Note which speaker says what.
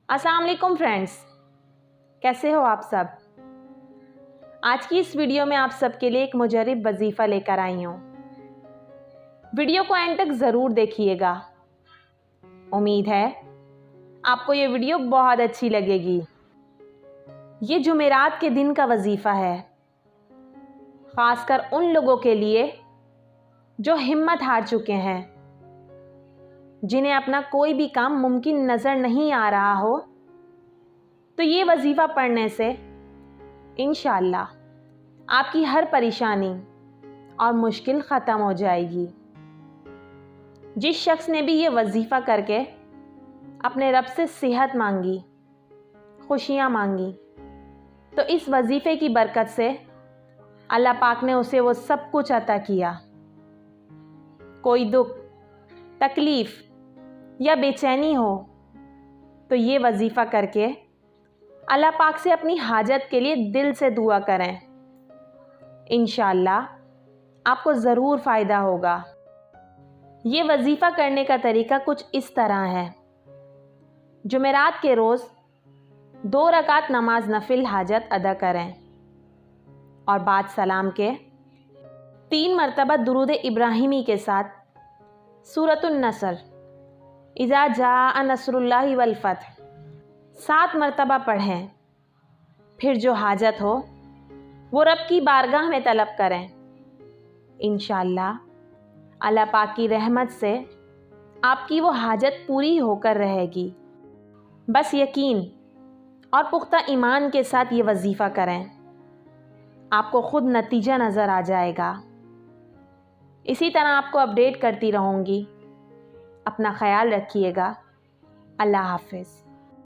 Speaker 1: अस्सलाम वालेकुम फ्रेंड्स, कैसे हो आप सब। आज की इस वीडियो में आप सबके लिए एक मुजर्रिब वजीफ़ा लेकर आई हूँ। वीडियो को एंड तक ज़रूर देखिएगा। उम्मीद है आपको ये वीडियो बहुत अच्छी लगेगी। ये जुमेरात के दिन का वजीफ़ा है, ख़ासकर उन लोगों के लिए जो हिम्मत हार चुके हैं, जिन्हें अपना कोई भी काम मुमकिन नज़र नहीं आ रहा हो। तो ये वजीफ़ा पढ़ने से इंशाअल्लाह आपकी हर परेशानी और मुश्किल ख़त्म हो जाएगी। जिस शख्स ने भी ये वजीफ़ा करके अपने रब से सेहत मांगी, खुशियाँ मांगी, तो इस वजीफ़े की बरकत से अल्लाह पाक ने उसे वो सब कुछ अता किया। कोई दुख, तकलीफ़ या बेचैनी हो तो ये वजीफ़ा करके अल्लाह पाक से अपनी हाजत के लिए दिल से दुआ करें। इंशाअल्लाह आपको ज़रूर फ़ायदा होगा। ये वजीफ़ा करने का तरीका कुछ इस तरह है। जुमेरात के रोज़ 2 रकात नमाज नफिल हाजत अदा करें और बाद सलाम के 3 मरतबा दुरूद इब्राहिमी के साथ सूरतुन नसर, इज़ा जाअ नस्रुल्लाहि वल फतह 7 मरतबा पढ़ें। फिर जो हाजत हो वो रब की बारगाह में तलब करें। इंशाअल्लाह अल्लाह पाक की रहमत से आपकी वो हाजत पूरी होकर रहेगी। बस यकीन और पुख्ता ईमान के साथ ये वजीफ़ा करें, आपको खुद नतीजा नज़र आ जाएगा। इसी तरह आपको अपडेट करती रहूँगी। अपना ख्याल रखिएगा। अल्लाह हाफ़िज़।